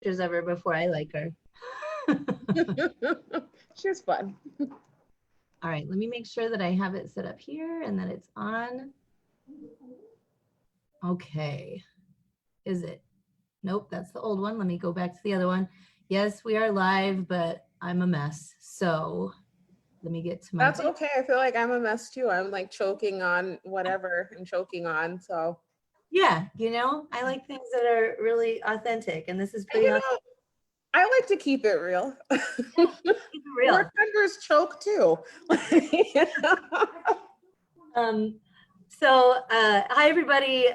pictures of her before I like her. She's fun. All right, let me make sure that I have it set up here and that it's on. Okay, is it? Nope, that's the old one. Let me go back to the other one. Yes, we are live, but I'm a mess. So let me get to my That's thing. okay. I feel like I'm a mess too. I'm like choking on whatever I'm choking on. So, Yeah, I like things that are really authentic, and this is pretty you authentic. know, I like to keep it real. Yeah, keep it Board real. members choke too. You know? Um, hi everybody.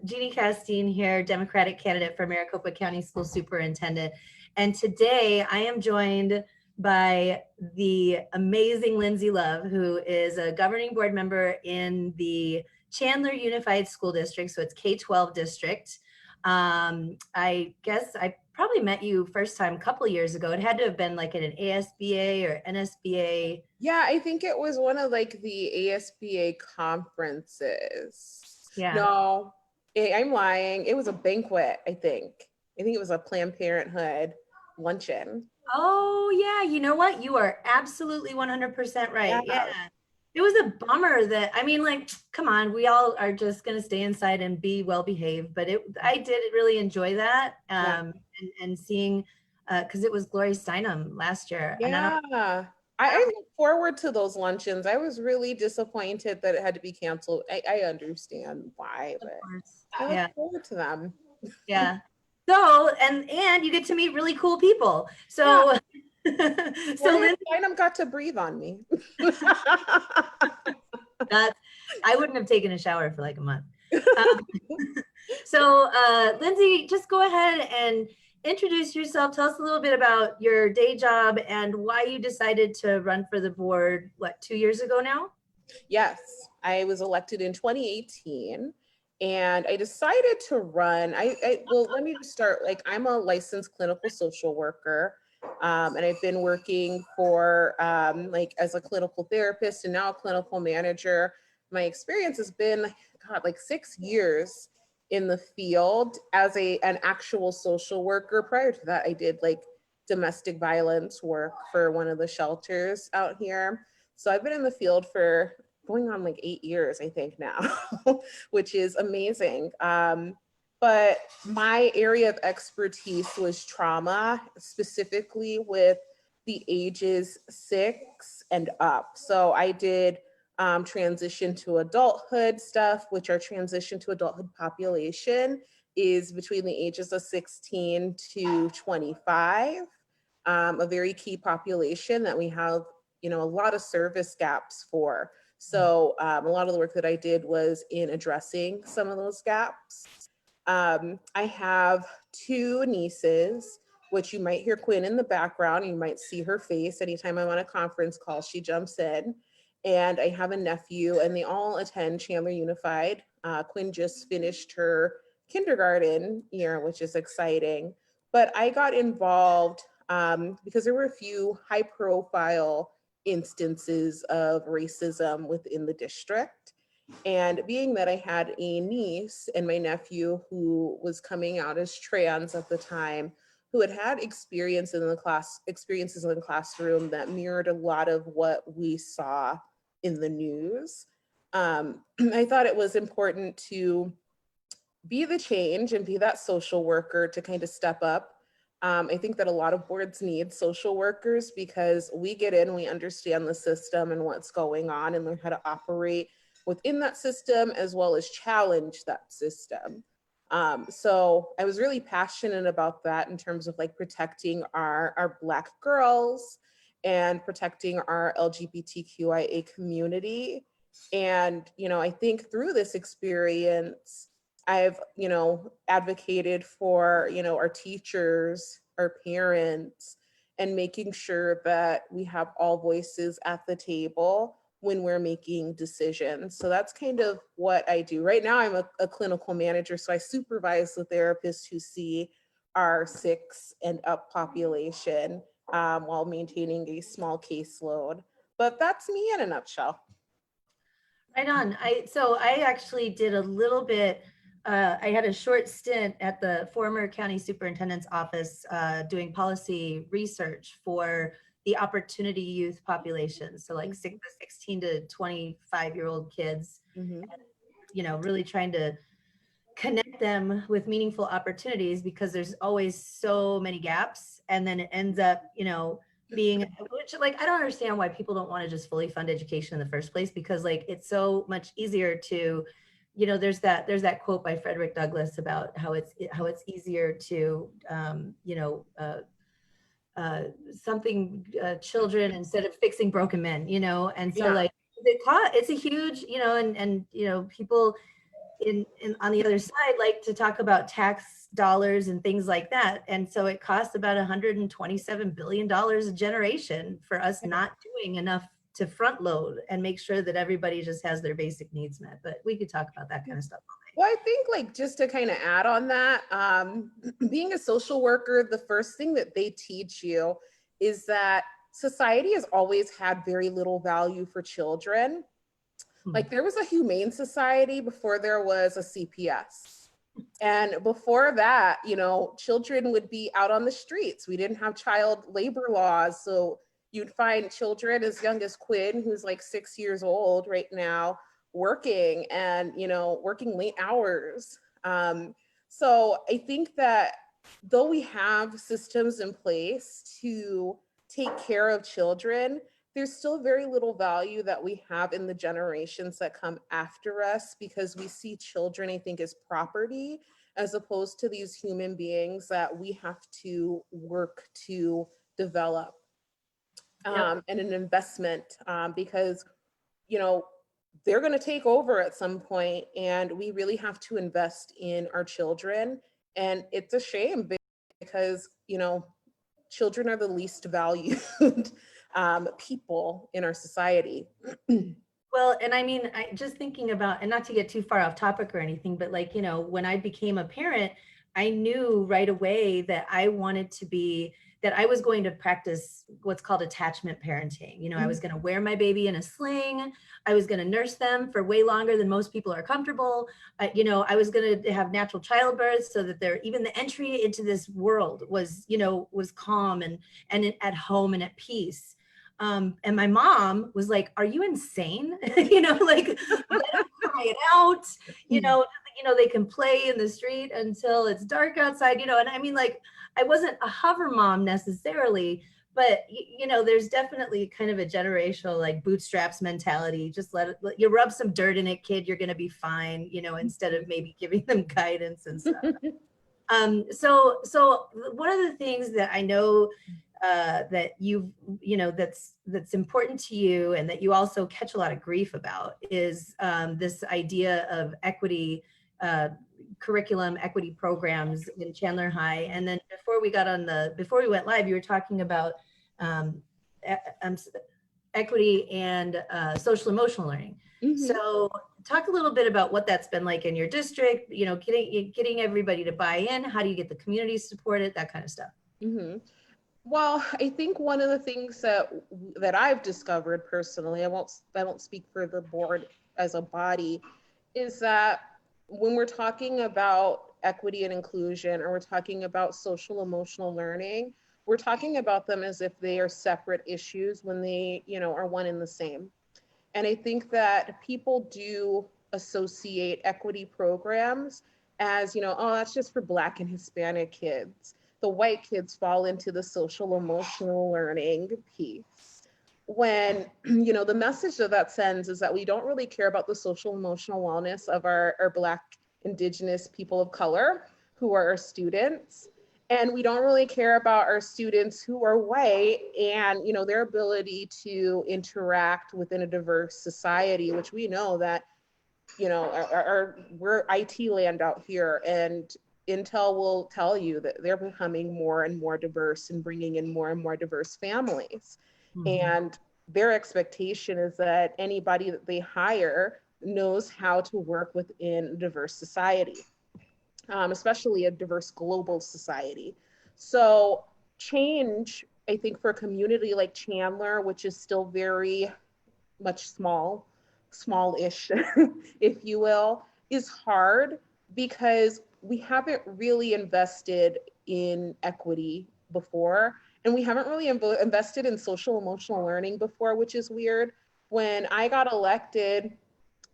Jeanne Casteen here, Democratic candidate for Maricopa County School Superintendent. And today I am joined by the amazing Lindsay Love, who is a governing board member in the Chandler Unified School District. So it's K-12 district. I guess I probably met you first time a couple of years ago. It had to have been like at an ASBA or NSBA. Yeah, I think it was one of like the ASBA conferences. Yeah. No, I'm lying. It was a banquet, I think. I think it was a Planned Parenthood luncheon. Oh, yeah. You know what? You are absolutely 100% right. Yeah. Yeah. It was a bummer that, I mean, like, come on, we all are just going to stay inside and be well behaved. But I did really enjoy that. Yeah. And seeing, because it was Gloria Steinem last year. And Yeah. I I don't, look forward to those luncheons. I was really disappointed that it had to be canceled. I understand why, of but course. I look Yeah. forward to them. Yeah. So, and you get to meet really cool people. Yeah. So, so Gloria Lindsay, Steinem got to breathe on me. that's, I wouldn't have taken a shower for like a month. Um, So, Lindsay, just go ahead and introduce yourself. Tell us a little bit about your day job and why you decided to run for the board, what, 2 years ago now? Yes, I was elected in 2018 and I decided to run. Well, let me just start. Like, I'm a licensed clinical social worker. And I've been working for like as a clinical therapist and now a clinical manager. My experience has been, God, like 6 years in the field as an actual social worker. Prior to that, I did like domestic violence work for one of the shelters out here. So I've been in the field for going on like 8 years, I think now, which is amazing. But my area of expertise was trauma, specifically with the ages 6 and up. So I did transition to adulthood stuff, which our transition to adulthood population is between the ages of 16 to 25, a very key population that we have, a lot of service gaps for. So a lot of the work that I did was in addressing some of those gaps. I have two nieces, which you might hear Quinn in the background. You might see her face anytime I'm on a conference call. She jumps in. And I have a nephew, and they all attend Chandler Unified. Quinn just finished her kindergarten year, which is exciting. But I got involved because there were a few high profile instances of racism within the district. And being that I had a niece and my nephew who was coming out as trans at the time, who had had experiences in the classroom that mirrored a lot of what we saw in the news. I thought it was important to be the change and be that social worker to kind of step up. I think that a lot of boards need social workers because we get in, we understand the system and what's going on and learn how to operate within that system as well as challenge that system. So I was really passionate about that in terms of like protecting our Black girls and protecting our LGBTQIA community. And, I think through this experience, I've, advocated for, our teachers, our parents, and making sure that we have all voices at the table when we're making decisions. So that's kind of what I do. Right now, I'm a clinical manager, so I supervise the therapists who see our 6 and up population while maintaining a small caseload. But that's me in a nutshell. Right on. So I actually did a little bit I had a short stint at the former county superintendent's office doing policy research for the opportunity youth population. So like 16 to 25-year-old kids, Mm-hmm. you know, really trying to connect them with meaningful opportunities because there's always so many gaps. And then it ends up, you know, being, which like, I don't understand why people don't want to just fully fund education in the first place, because like, it's so much easier to, you know, there's that quote by Frederick Douglass about how it's easier to, you know, something children instead of fixing broken men, you know. And so Yeah. like it's a huge, you know, and you know, people in on the other side like to talk about tax dollars and things like that. And so it costs about $127 billion a generation for us not doing enough to front load and make sure that everybody just has their basic needs met. But we could talk about that kind of stuff all night. Well, I think like just to kind of add on that, being a social worker, the first thing that they teach you is that society has always had very little value for children. Like there was a humane society before there was a CPS. And before that, you know, children would be out on the streets. We didn't have child labor laws. So you'd find children as young as Quinn, who's like 6 years old right now, working and, you know, working late hours. So I think that though we have systems in place to take care of children, there's still very little value that we have in the generations that come after us because we see children, I think, as property as opposed to these human beings that we have to work to develop and an investment because, you know, they're going to take over at some point and we really have to invest in our children. And it's a shame because, you know, children are the least valued people in our society. Well, and I mean, I just thinking about, and not to get too far off topic or anything, but like, you know, when I became a parent, I knew right away that I wanted to be, that I was going to practice what's called attachment parenting. You know, I was going to wear my baby in a sling. I was going to nurse them for way longer than most people are comfortable. You know, I was going to have natural childbirth so that they're, even the entry into this world was, you know, was calm and at home and at peace. And my mom was like, "Are you insane?" You know, like let them cry it out. You know, they can play in the street until it's dark outside. You know, and I mean, like, I wasn't a hover mom necessarily, but you know, there's definitely kind of a generational like bootstraps mentality. Just let you rub some dirt in it, kid. You're gonna be fine. You know, instead of maybe giving them guidance and stuff. So one of the things that I know that you know that's important to you and that you also catch a lot of grief about is this idea of equity curriculum, equity programs in Chandler High. And then before we went live, you were talking about e- equity and social emotional learning. So talk a little bit about what that's been like in your district, you know, getting everybody to buy in. How do you get the community to support it? That kind of stuff. Well, I think one of the things that I've discovered personally, I won't speak for the board as a body, is that when we're talking about equity and inclusion, or we're talking about social emotional learning, we're talking about them as if they are separate issues when they, you know, are one and the same. And I think that people do associate equity programs as, you know, oh, that's just for Black and Hispanic kids. The white kids fall into the social emotional learning piece. When, you know, the message that sends is that we don't really care about the social emotional wellness of our Black, Indigenous people of color who are our students. And we don't really care about our students who are white and, you know, their ability to interact within a diverse society, which we know that, you know, we're IT land out here, and Intel will tell you that they're becoming more and more diverse and bringing in more and more diverse families. And their expectation is that anybody that they hire knows how to work within a diverse society. Especially a diverse global society. So change, I think, for a community like Chandler, which is still very much smallish, if you will, is hard because we haven't really invested in equity before, and we haven't really invested in social emotional learning before, which is weird. When I got elected,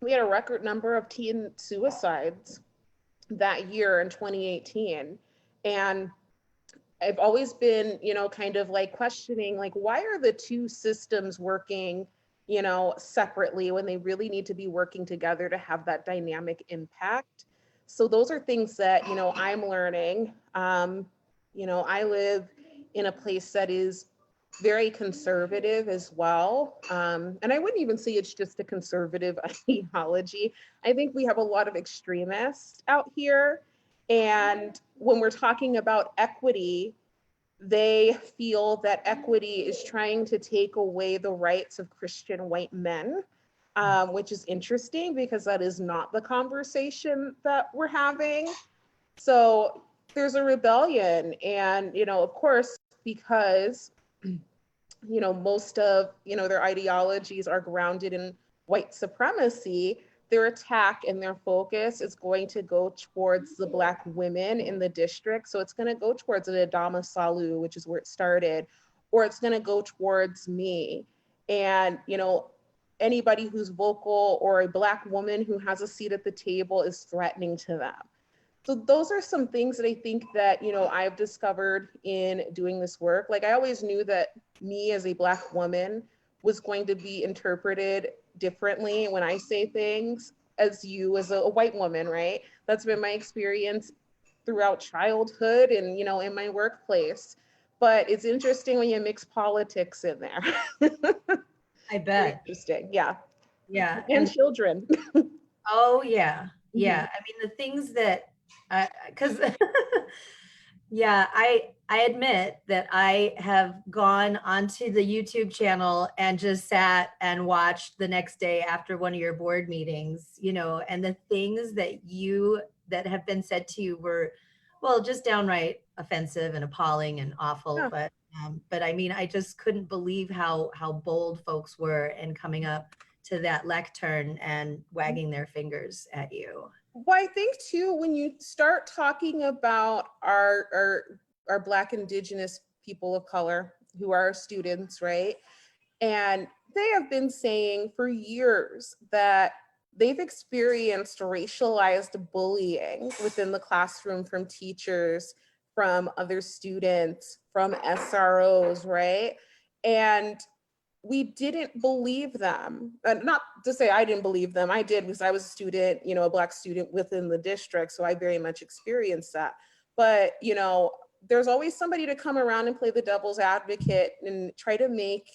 we had a record number of teen suicides that year in 2018. And I've always been, kind of like questioning, like, why are the two systems working, separately when they really need to be working together to have that dynamic impact? So those are things that, I'm learning. I live in a place that is very conservative as well. And I wouldn't even say it's just a conservative ideology. I think we have a lot of extremists out here. And when we're talking about equity, they feel that equity is trying to take away the rights of Christian white men, which is interesting because that is not the conversation that we're having. So there's a rebellion. And, of course, because most of, their ideologies are grounded in white supremacy, their attack and their focus is going to go towards the Black women in the district. So it's going to go towards the Adama Salu, which is where it started, or it's going to go towards me. And, anybody who's vocal or a Black woman who has a seat at the table is threatening to them. So those are some things that I think that, I've discovered in doing this work. Like, I always knew that me as a Black woman was going to be interpreted differently when I say things as you as a white woman, right? That's been my experience throughout childhood and, in my workplace. But it's interesting when you mix politics in there. I bet. Very interesting. Yeah. Yeah. And children. Oh, yeah. Yeah. I mean, the things that, because, yeah, I admit that I have gone onto the YouTube channel and just sat and watched the next day after one of your board meetings, and the things that have been said to you were, well, just downright offensive and appalling and awful. Yeah. But I mean, I just couldn't believe how bold folks were in coming up to that lectern and wagging their fingers at you. Well, I think too, when you start talking about our Black Indigenous people of color who are our students, right? And they have been saying for years that they've experienced racialized bullying within the classroom from teachers, from other students, from SROs, right? And we didn't believe them. Not to say I didn't believe them. I did, because I was a student, a Black student within the district. So I very much experienced that. But, there's always somebody to come around and play the devil's advocate and try to make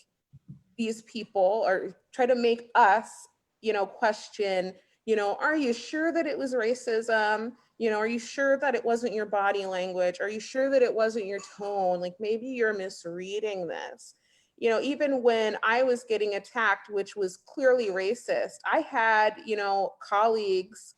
these people, or try to make us, question, are you sure that it was racism? Are you sure that it wasn't your body language? Are you sure that it wasn't your tone? Like, maybe you're misreading this. Even when I was getting attacked, which was clearly racist, I had, colleagues,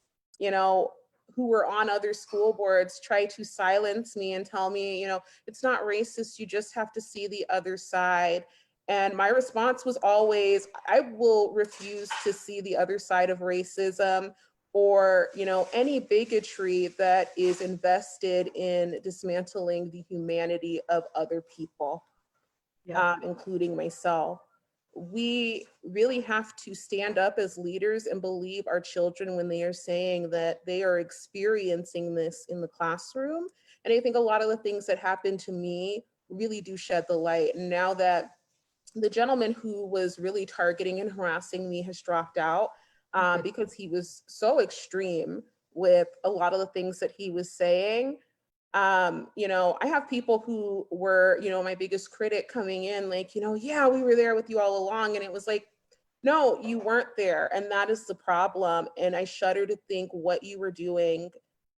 who were on other school boards try to silence me and tell me, it's not racist, you just have to see the other side. And my response was always, I will refuse to see the other side of racism or, any bigotry that is invested in dismantling the humanity of other people. Yeah. Including myself. We really have to stand up as leaders and believe our children when they are saying that they are experiencing this in the classroom. And I think a lot of the things that happened to me really do shed the light. And now that the gentleman who was really targeting and harassing me has dropped out, because he was so extreme with a lot of the things that he was saying. I have people who were, my biggest critic coming in, like, yeah, we were there with you all along. And it was like, no, you weren't there. And that is the problem. And I shudder to think what you were doing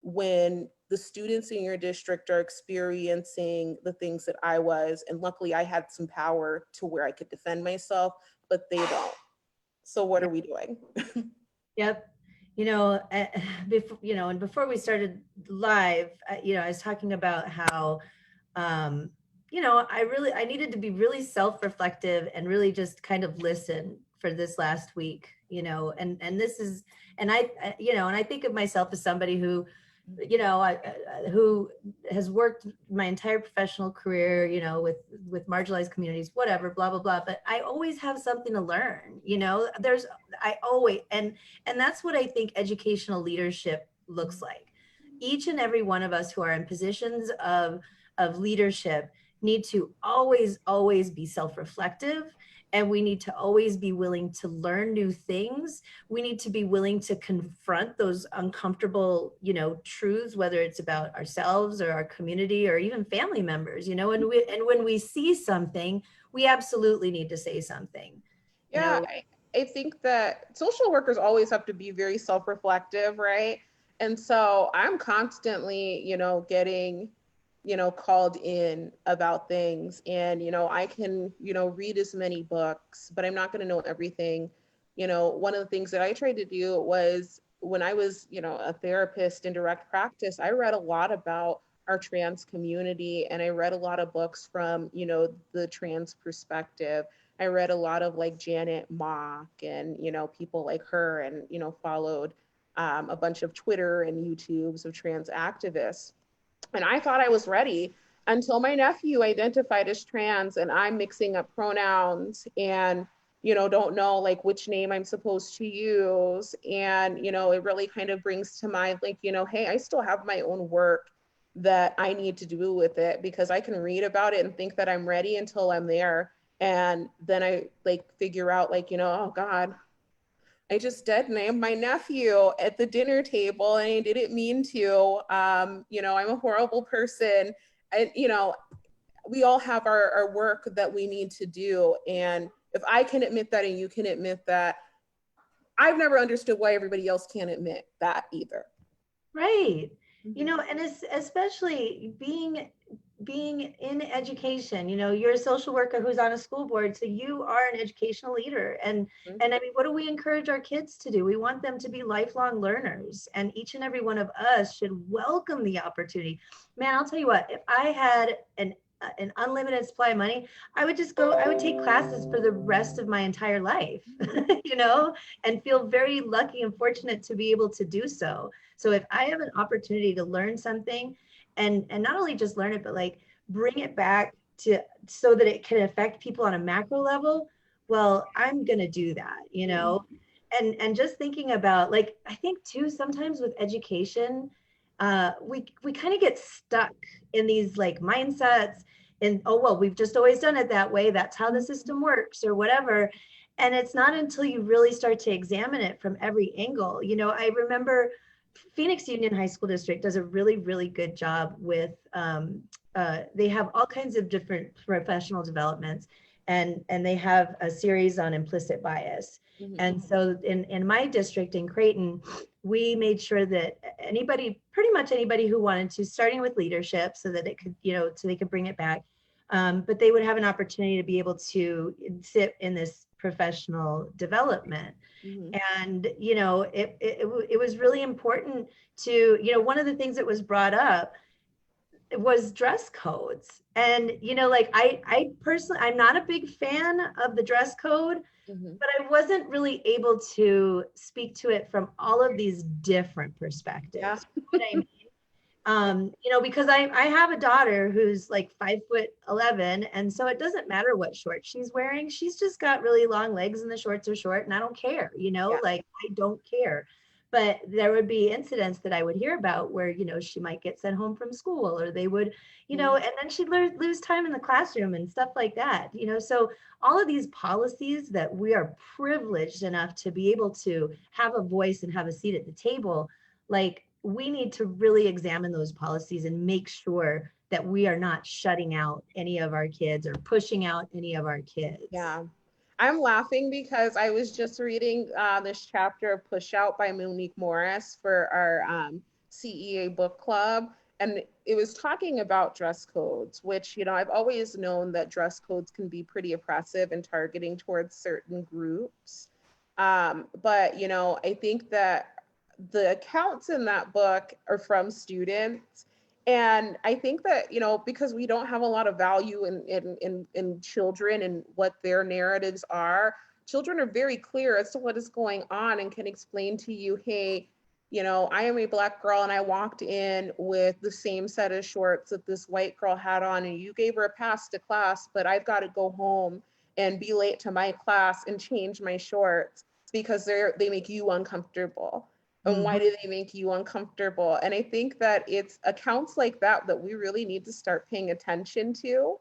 when the students in your district are experiencing the things that I was. And luckily I had some power to where I could defend myself, but they don't. So what are we doing? Yep. Before, and before we started live, I was talking about how, I needed to be really self-reflective and really just kind of listen for this last week, and this is, and I think of myself as somebody who, who has worked my entire professional career, with marginalized communities, whatever, blah, blah, blah. But I always have something to learn, I always, and that's what I think educational leadership looks like. Each and every one of us who are in positions of leadership need to always be self-reflective, and we need to always be willing to learn new things. We need to be willing to confront those uncomfortable, truths, whether it's about ourselves or our community or even family members, and when we see something, we absolutely need to say something. Yeah, I think that social workers always have to be very self-reflective, right? And so I'm constantly, getting, called in about things. And, I can, read as many books, but I'm not going to know everything. One of the things that I tried to do was when I was, a therapist in direct practice, I read a lot about our trans community, and I read a lot of books from, the trans perspective. I read a lot of like Janet Mock and, people like her, and, followed a bunch of Twitter and YouTubes of trans activists. And I thought I was ready until my nephew identified as trans, and I'm mixing up pronouns and, don't know like which name I'm supposed to use. And, it really kind of brings to mind like, hey, I still have my own work that I need to do with it, because I can read about it and think that I'm ready until I'm there. And then I like figure out like, oh God, I just dead named my nephew at the dinner table and I didn't mean to. I'm a horrible person. And, we all have our work that we need to do. And if I can admit that and you can admit that, I've never understood why everybody else can't admit that either. Right. And it's especially being in education, you're a social worker who's on a school board, so you are an educational leader. And I mean, what do we encourage our kids to do? We want them to be lifelong learners, and each and every one of us should welcome the opportunity. Man, I'll tell you what, if I had an unlimited supply of money, I would take classes for the rest of my entire life, and feel very lucky and fortunate to be able to do so. So if I have an opportunity to learn something, and not only just learn it, but like bring it back to so that it can affect people on a macro level, well, I'm going to do that, and just thinking about, like, I think too, sometimes with education, we kind of get stuck in these like mindsets and, oh, well, we've just always done it that way. That's how the system works or whatever. And it's not until you really start to examine it from every angle. I remember Phoenix Union High School District does a really, really good job with, they have all kinds of different professional developments, and they have a series on implicit bias. Mm-hmm. And so in my district in Creighton, we made sure that pretty much anybody who wanted to, starting with leadership so that it could, so they could bring it back, but they would have an opportunity to be able to sit in this professional development. Mm-hmm. And, it was really important to, one of the things that was brought up was dress codes. And, like I personally, I'm not a big fan of the dress code, mm-hmm. but I wasn't really able to speak to it from all of these different perspectives. Yeah. You know what I mean? Because I have a daughter who's like 5'11", and so it doesn't matter what shorts she's wearing. She's just got really long legs and the shorts are short, and I don't care, yeah. Like I don't care. But there would be incidents that I would hear about where, she might get sent home from school, or they would, and then she'd lose time in the classroom and stuff like that, so all of these policies that we are privileged enough to be able to have a voice and have a seat at the table, like, we need to really examine those policies and make sure that we are not shutting out any of our kids or pushing out any of our kids. Yeah. I'm laughing because I was just reading this chapter of Push Out by Monique Morris for our CEA book club. And it was talking about dress codes, which, I've always known that dress codes can be pretty oppressive and targeting towards certain groups. But, I think that the accounts in that book are from students. And I think that, because we don't have a lot of value in children and what their narratives are, children are very clear as to what is going on and can explain to you, hey, you know, I am a Black girl and I walked in with the same set of shorts that this white girl had on, and you gave her a pass to class, but I've got to go home and be late to my class and change my shorts because they make you uncomfortable. And why do they make you uncomfortable? And I think that it's accounts like that that we really need to start paying attention to,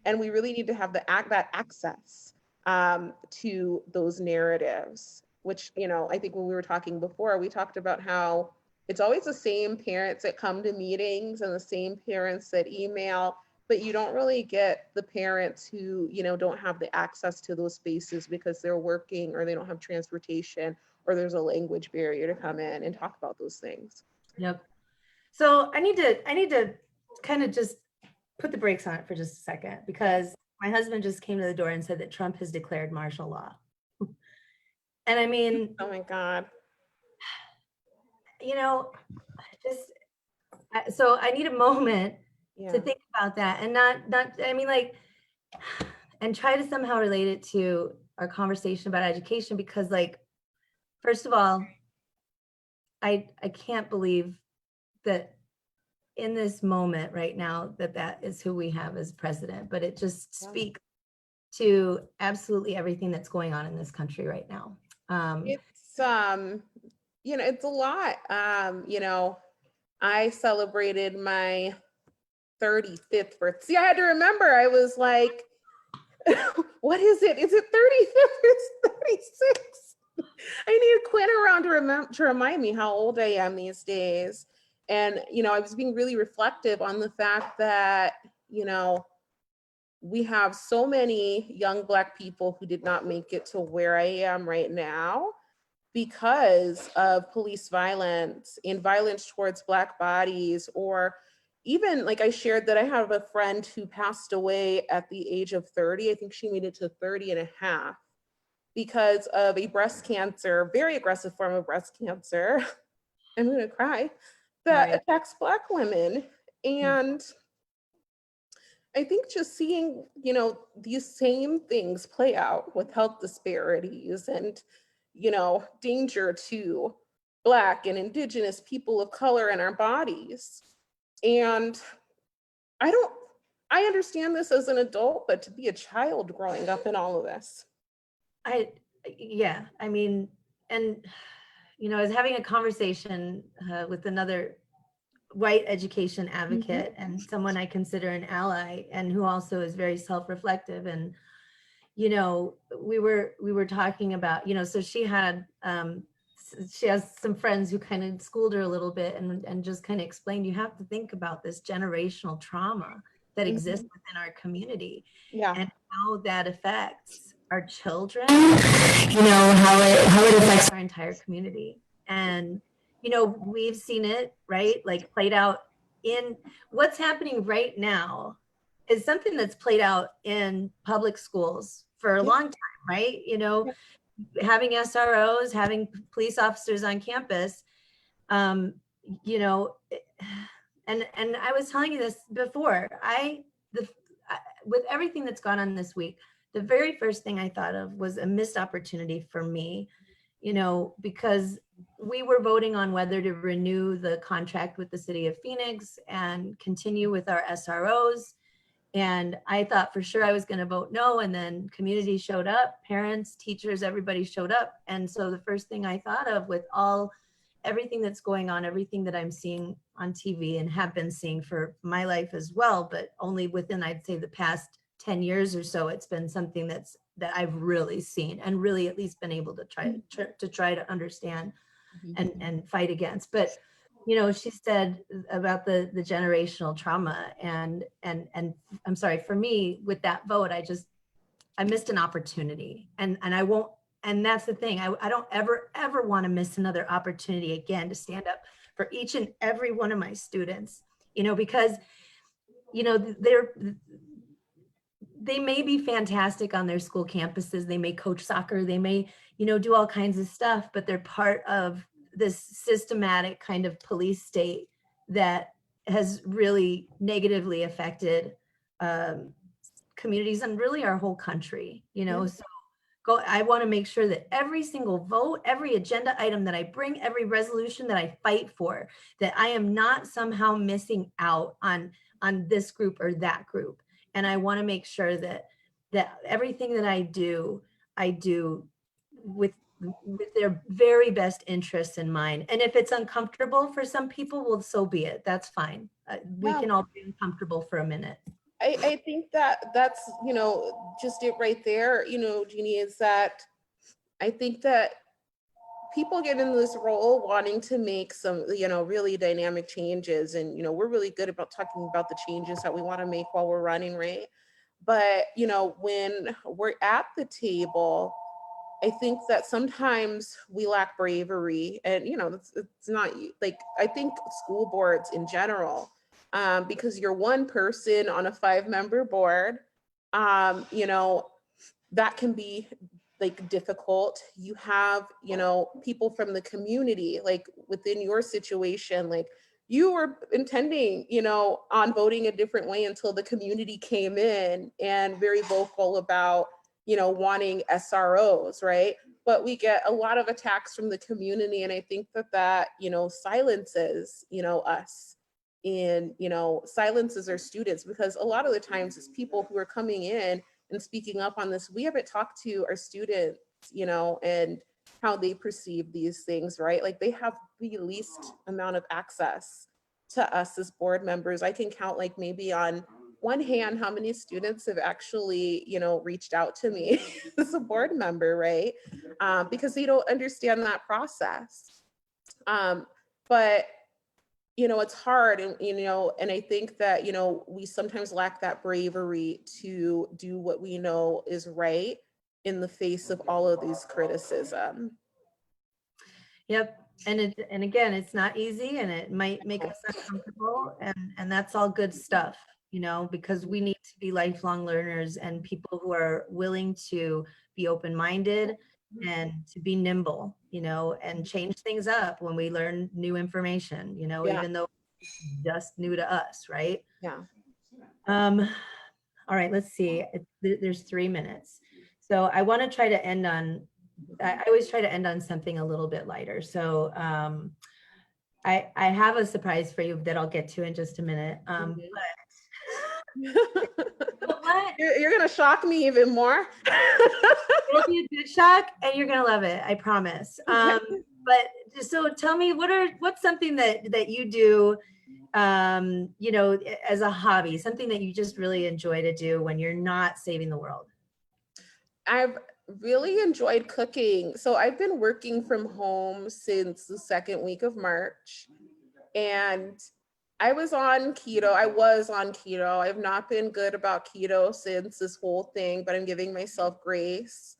and we really need to have that access to those narratives, which, you know, I think when we were talking before, we talked about how it's always the same parents that come to meetings and the same parents that email, but you don't really get the parents who, you know, don't have the access to those spaces because they're working or they don't have transportation or there's a language barrier to come in and talk about those things. Yep. So I need to kind of just put the brakes on it for just a second, because my husband just came to the door and said that Trump has declared martial law. And I mean, oh my God, you know, so I need a moment to think about that, and not, I mean, like, and try to somehow relate it to our conversation about education, because, like, first of all, I can't believe that in this moment right now that is who we have as president, but it just speaks to absolutely everything that's going on in this country right now. It's you know, it's a lot. You know, I celebrated my 35th birthday. See, I had to remember, I was like, what is it? Is it 35th or 36? I need Quinn around to remind me how old I am these days. And, you know, I was being really reflective on the fact that, you know, we have so many young Black people who did not make it to where I am right now because of police violence and violence towards Black bodies, or even, like, I shared that I have a friend who passed away at the age of 30. I think she made it to 30 and a half because of a breast cancer, very aggressive form of breast cancer. I'm gonna cry, that attacks Black women. And I think just seeing, you know, these same things play out with health disparities and, you know, danger to Black and Indigenous people of color in our bodies. And I understand this as an adult, but to be a child growing up in all of this. Yeah, I mean, and, you know, I was having a conversation with another white education advocate and someone I consider an ally, and who also is very self-reflective. And, you know, we were talking about, you know, so she has some friends who kind of schooled her a little bit and just kind of explained, you have to think about this generational trauma that exists within our community, and how that affects our children, you know, how it affects our entire community. And, you know, we've seen it, right? Like, played out in what's happening right now is something that's played out in public schools for a long time, right? You know, having SROs, having police officers on campus, you know, and I was telling you this before, with everything that's gone on this week, the very first thing I thought of was a missed opportunity for me, you know, because we were voting on whether to renew the contract with the city of Phoenix and continue with our SROs. And I thought for sure I was going to vote no. And then community showed up, parents, teachers, everybody showed up. And so the first thing I thought of, with everything that's going on, everything that I'm seeing on TV and have been seeing for my life as well, but only within, I'd say, the past 10 years or so, it's been something that I've really seen and really at least been able to try to understand and fight against. But, you know, she said about the generational trauma, and I'm sorry, for me with that vote, I missed an opportunity, and I won't, and that's the thing. I don't ever want to miss another opportunity again to stand up for each and every one of my students, you know, because, you know, they may be fantastic on their school campuses. They may coach soccer. They may, you know, do all kinds of stuff, but they're part of this systematic kind of police state that has really negatively affected communities and really our whole country, you know. So I want to make sure that every single vote, every agenda item that I bring, every resolution that I fight for, that I am not somehow missing out on this group or that group. And I want to make sure that everything that I do with their very best interests in mind. And if it's uncomfortable for some people, well, so be it. That's fine. We Yeah. can all be uncomfortable for a minute. I think that that's, just it right there, Jeannie, is that I think that people get in this role wanting to make some, really dynamic changes. And, we're really good about talking about the changes that we want to make while we're running, right? But, when we're at the table, I think that sometimes we lack bravery. And, it's not like, I think school boards in general, because you're one person on a 5-member board, that can be like difficult. You have, people from the community, like within your situation, like you were intending, on voting a different way until the community came in and very vocal about, wanting SROs, right? But we get a lot of attacks from the community. And I think that, silences, us and, silences our students, because a lot of the times it's people who are coming in and speaking up on this. We haven't talked to our students, and how they perceive these things, right? Like they have the least amount of access to us as board members. I can count like maybe on one hand how many students have actually, reached out to me as a board member, right? Because they don't understand that process. But it's hard, and and I think that we sometimes lack that bravery to do what we know is right in the face of all of these criticism. Yep. And again, it's not easy, and it might make us uncomfortable, and that's all good stuff, because we need to be lifelong learners and people who are willing to be open-minded and to be nimble, and change things up when we learn new information, Yeah. even though it's just new to us, right? Yeah. All right, let's see. There's 3 minutes. So I want to try to end on, I always try to end on something a little bit lighter. So I have a surprise for you that I'll get to in just a minute. But what? You're gonna shock me even more. It'll be a good shock, and you're gonna love it. I promise. But so tell me, what's something that you do, as a hobby, something that you just really enjoy to do when you're not saving the world? I've really enjoyed cooking. So I've been working from home since the second week of March. And I was on keto. I've not been good about keto since this whole thing, but I'm giving myself grace.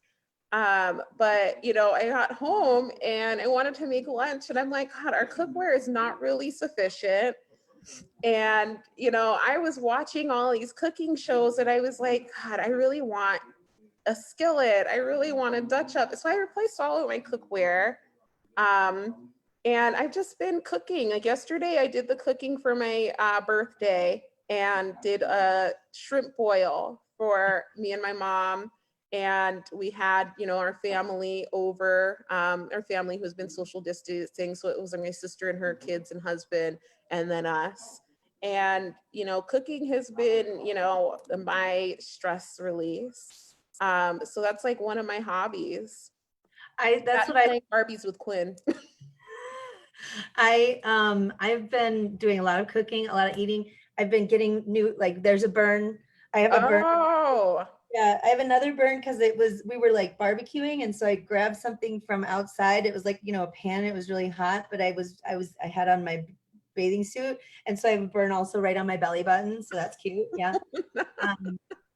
But I got home and I wanted to make lunch, and I'm like, God, our cookware is not really sufficient. And I was watching all these cooking shows, and I was like, God, I really want a skillet. I really want a Dutch oven. So I replaced all of my cookware. And I've just been cooking. Like yesterday, I did the cooking for my birthday and did a shrimp boil for me and my mom. And we had, our family over, our family who's been social distancing. So it was my sister and her kids and husband, and then us. And, cooking has been, my stress release. So that's like one of my hobbies. That's what playing Barbies with Quinn. I've been doing a lot of cooking, a lot of eating. I've been getting new, like there's a burn. I have a burn. Oh. Yeah, I have another burn because we were like barbecuing, and so I grabbed something from outside. It was like, a pan. It was really hot, but I had on my bathing suit, and so I have a burn also right on my belly button. So that's cute. Yeah.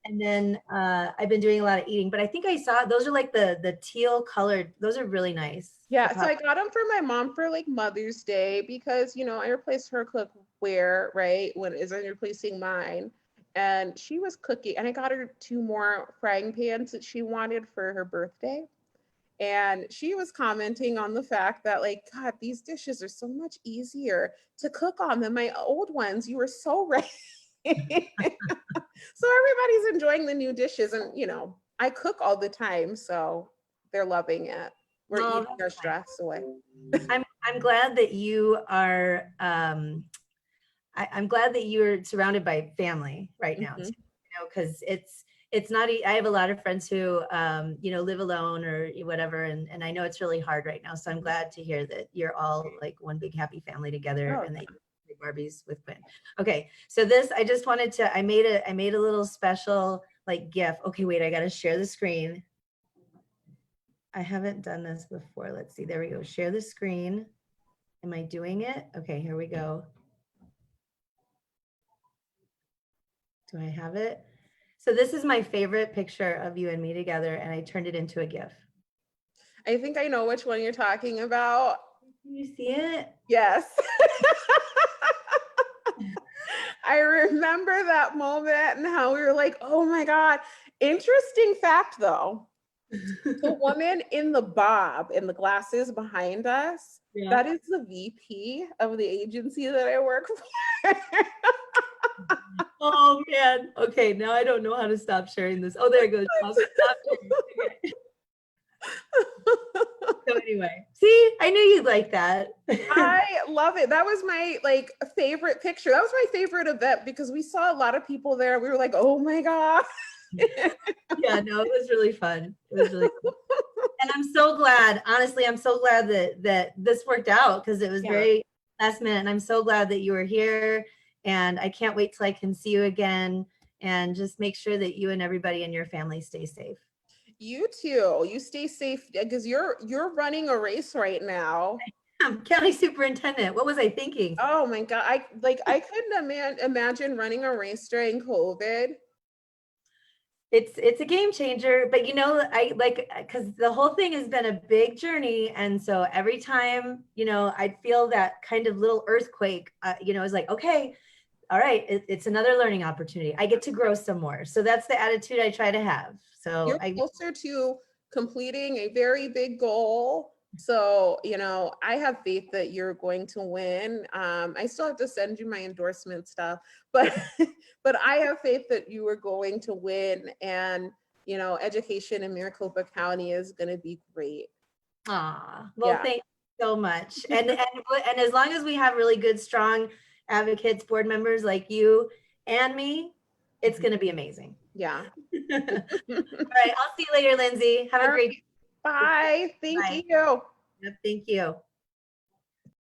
And then I've been doing a lot of eating, but I think I saw those are like the teal colored. Those are really nice. Yeah, so I got them for my mom for like Mother's Day because I replaced her cookware, right? As I'm replacing mine. And she was cooking, and I got her 2 more frying pans that she wanted for her birthday. And she was commenting on the fact that, like, God, these dishes are so much easier to cook on than my old ones. You were so right. So everybody's enjoying the new dishes, and I cook all the time, so they're loving it. We're Oh, eating our stress away. I'm glad that you are I'm glad that you're surrounded by family right now, too, Mhm. because it's not. I have a lot of friends who live alone or whatever, and I know it's really hard right now. So I'm glad to hear that you're all like one big happy family together, Oh, and that you play Barbies with Quinn. Okay, so this I just wanted to. I made a little special like GIF. Okay, wait, I got to share the screen. I haven't done this before. Let's see. There we go. Share the screen. Am I doing it? Okay, here we go. Do I have it? So this is my favorite picture of you and me together, and I turned it into a GIF. I think I know which one you're talking about. Can you see it? Yes. I remember that moment and how we were like, oh my God. Interesting fact though. The woman in the bob in the glasses behind us, Yeah. that is the VP of the agency that I work for. Oh man. Okay, now I don't know how to stop sharing this. Oh, there it goes. Stop sharing. Okay. So anyway, see, I knew you'd like that. I love it. That was my like favorite picture. That was my favorite event because we saw a lot of people there. We were like, oh my God. Yeah, no, it was really fun. It was really fun. And I'm so glad, honestly, I'm so glad that this worked out because it was Yeah. very last minute. And I'm so glad that you were here. And I can't wait till I can see you again and just make sure that you and everybody in your family stay safe. You too. You stay safe because you're running a race right now. County Superintendent, what was I thinking? Oh my God. I couldn't imagine running a race during COVID. It's a game changer, but I like because the whole thing has been a big journey, and so every time I'd feel that kind of little earthquake. It's like, okay, all right, it's another learning opportunity. I get to grow some more, so that's the attitude I try to have. So You're closer to completing a very big goal. So, I have faith that you're going to win. I still have to send you my endorsement stuff, but but I have faith that you are going to win, and education in Maricopa County is going to be great. well, Yeah. thank you so much. And as long as we have really good, strong advocates, board members like you and me, it's going to be amazing. Yeah. All right, I'll see you later, Lindsay. Have a great Bye. Thank Bye. you. Yep, thank you.